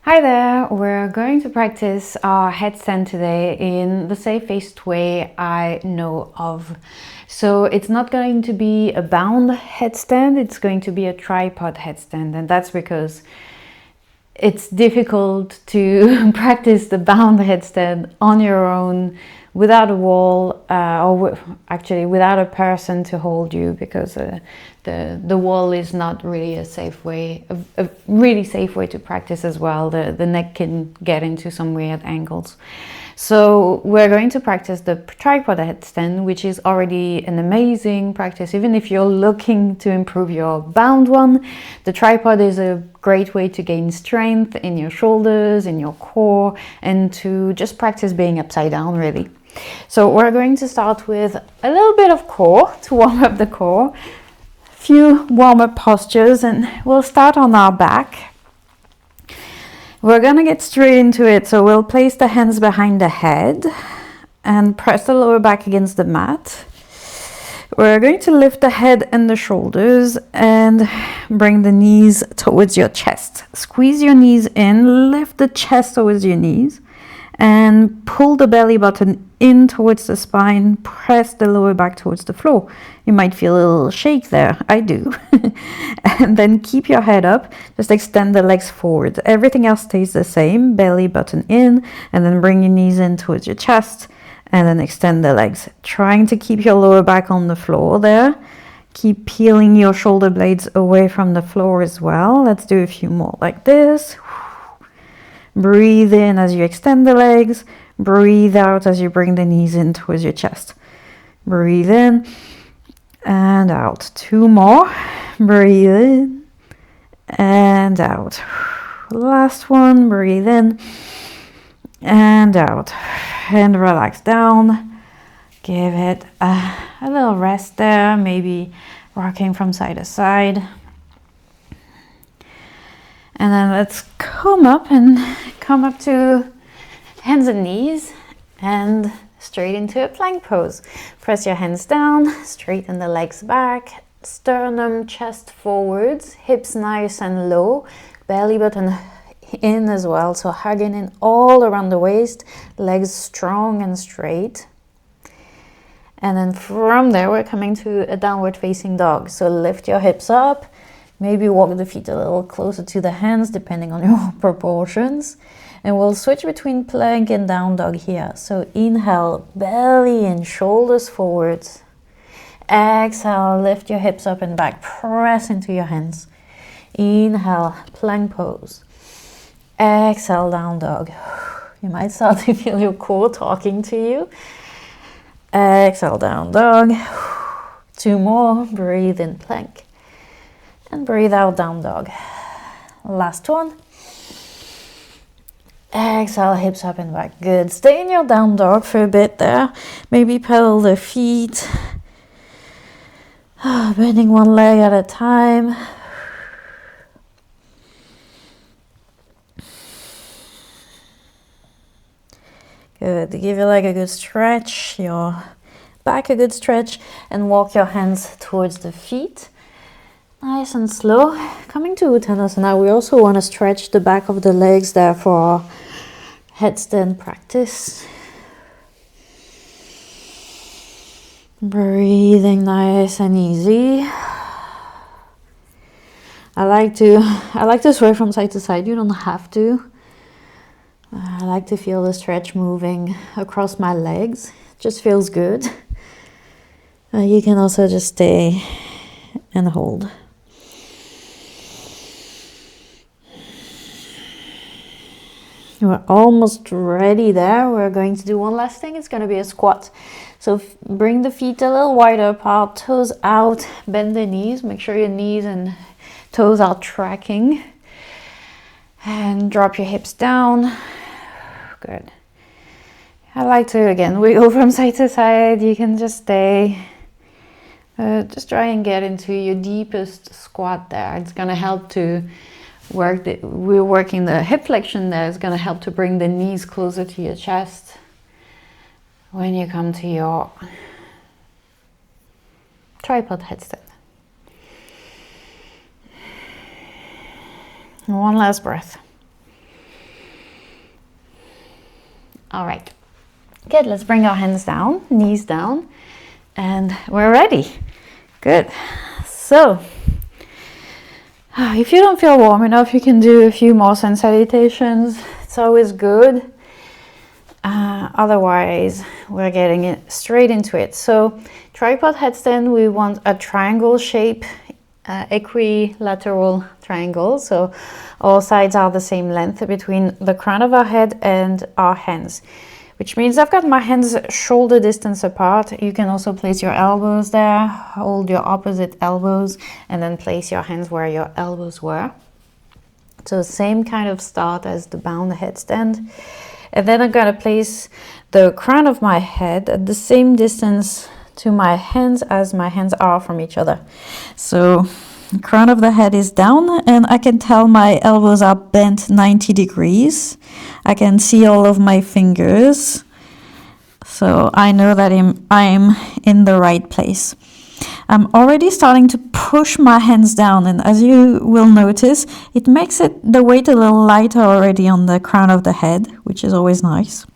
Hi there, we're going to practice our headstand today in the safest way I know of. So it's not going to be a bound headstand, it's going to be a tripod headstand, and that's because it's difficult to practice the bound headstand on your own without a wall actually without a person to hold you, because the wall is not really a really safe way to practice as well. The neck can get into some weird angles. So we're going to practice the tripod headstand, which is already an amazing practice. Even if you're looking to improve your bound one, the tripod is a great way to gain strength in your shoulders, in your core, and to just practice being upside down, really. So we're going to start with a little bit of core to warm up the core, a few warm-up postures, and we'll start on our back. We're gonna get straight into it, so we'll place the hands behind the head and press the lower back against the mat. We're going to lift the head and the shoulders and bring the knees towards your chest. Squeeze your knees in, lift the chest towards your knees, and pull the belly button in towards the spine, press the lower back towards the floor. You might feel a little shake there, I do. And then keep your head up, just extend the legs forward. Everything else stays the same, belly button in, and then bring your knees in towards your chest, and then extend the legs. Trying to keep your lower back on the floor there. Keep peeling your shoulder blades away from the floor as well. Let's do a few more like this. Breathe in as you extend the legs. Breathe out as you bring the knees in towards your chest. Breathe in and out. Two more. Breathe in and out. Last one. Breathe in and out. And relax down. Give it a little rest there. Maybe rocking from side to side. And then let's come up to hands and knees and straight into a plank pose. Press your hands down, straighten the legs back, sternum, chest forwards, hips nice and low, belly button in as well, so hugging in all around the waist, legs strong and straight. And then from there we're coming to a downward facing dog. So lift your hips up. Maybe walk the feet a little closer to the hands, depending on your proportions. And we'll switch between plank and down dog here. So inhale, belly and shoulders forwards. Exhale, lift your hips up and back. Press into your hands. Inhale, plank pose. Exhale, down dog. You might start to feel your core talking to you. Exhale, down dog. Two more. Breathe in, plank. And breathe out, down dog. Last one. Exhale, hips up and back. Good. Stay in your down dog for a bit there. Maybe pedal the feet. Bending one leg at a time. Good. Give your leg a good stretch, your back a good stretch, and walk your hands towards the feet. Nice and slow. Coming to Uttanasana, we also want to stretch the back of the legs there for our headstand practice. Breathing nice and easy. I like to sway from side to side. You don't have to. I like to feel the stretch moving across my legs. It just feels good. You can also just stay and hold. We're almost ready there. We're going to do one last thing. It's going to be a squat. So bring the feet a little wider apart, toes out, bend the knees. Make sure your knees and toes are tracking. And drop your hips down. Good. I like to, again, wiggle from side to side. You can just stay. Just try and get into your deepest squat there. It's going to help to we're working the hip flexion there. It's going to help to bring the knees closer to your chest when you come to your tripod headstand. One last breath. All right, good. Let's bring our hands down, knees down, and we're ready. Good. So if you don't feel warm enough, you can do a few more sun salutations. It's always good. Otherwise, we're getting it straight into it. So tripod headstand, we want a triangle shape, equilateral triangle. So all sides are the same length between the crown of our head and our hands, which means I've got my hands shoulder distance apart. You can also place your elbows there, hold your opposite elbows, and then place your hands where your elbows were. So same kind of start as the bound headstand. And then I'm gonna place the crown of my head at the same distance to my hands as my hands are from each other. So the crown of the head is down, and I can tell my elbows are bent 90 degrees. I can see all of my fingers. So I know that I'm in the right place. I'm already starting to push my hands down, and as you will notice, it makes the weight a little lighter already on the crown of the head, which is always nice.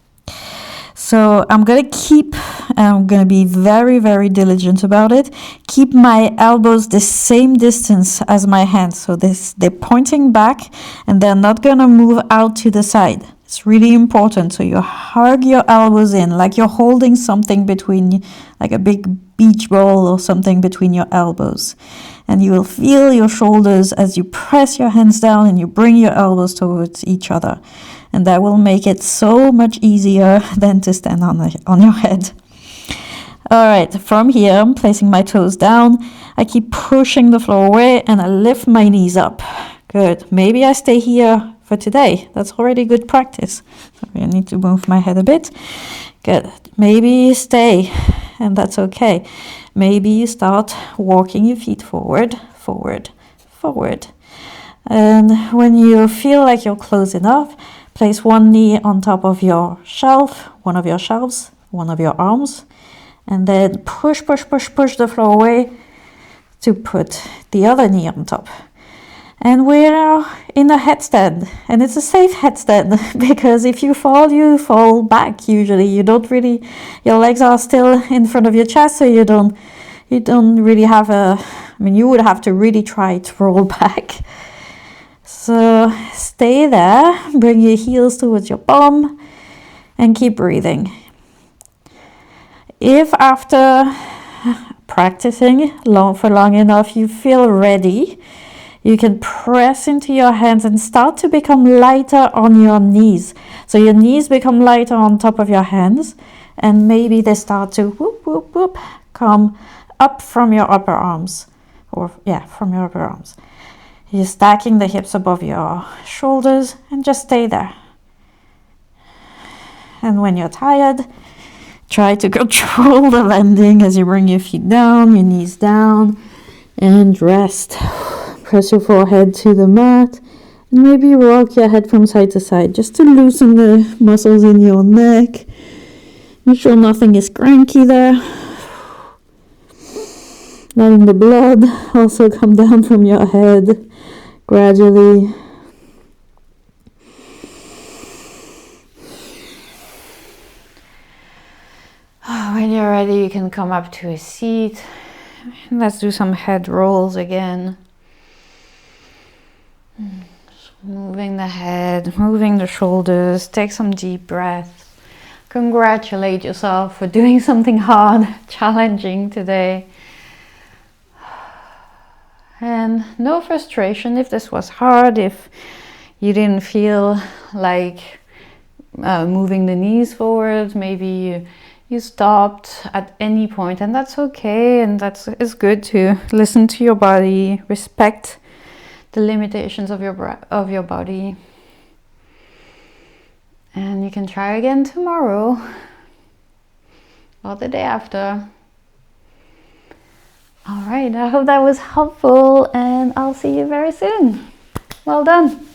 So I'm gonna be very, very diligent about it. Keep my elbows the same distance as my hands, so they're pointing back and they're not gonna move out to the side. It's really important. So you hug your elbows in, like you're holding something between, like a big beach ball or something between your elbows. And you will feel your shoulders as you press your hands down and you bring your elbows towards each other. And that will make it so much easier than to stand on your head. All right, from here, I'm placing my toes down. I keep pushing the floor away and I lift my knees up. Good. Maybe I stay here for today. That's already good practice. Sorry, I need to move my head a bit. Good. Maybe you stay, and that's okay. Maybe you start walking your feet forward, forward, forward. And when you feel like you're close enough, place one knee on top of your shelf, one of your shelves, one of your arms, and then push, push, push, push the floor away to put the other knee on top. And we're in a headstand, and it's a safe headstand because if you fall back usually. You don't really, your legs are still in front of your chest, so you don't really have you would have to really try to roll back. So stay there, bring your heels towards your bum, and keep breathing. If after practicing for long enough you feel ready, you can press into your hands and start to become lighter on your knees. So your knees become lighter on top of your hands, and maybe they start to whoop, whoop, whoop, come up from your upper arms. From your upper arms. You're stacking the hips above your shoulders and just stay there. And when you're tired, try to control the landing as you bring your feet down, your knees down, and rest. Press your forehead to the mat, and maybe rock your head from side to side just to loosen the muscles in your neck. Make sure nothing is cranky there. Letting the blood also come down from your head gradually. When you're ready, you can come up to a seat. Let's do some head rolls again. Moving the head, moving the shoulders, take some deep breaths. Congratulate yourself for doing something hard, challenging today. And no frustration if this was hard, if you didn't feel like moving the knees forward. Maybe you stopped at any point, and that's okay, and it's good to listen to your body, respect the limitations of your body. And you can try again tomorrow or the day after. All right, I hope that was helpful, and I'll see you very soon. Well done.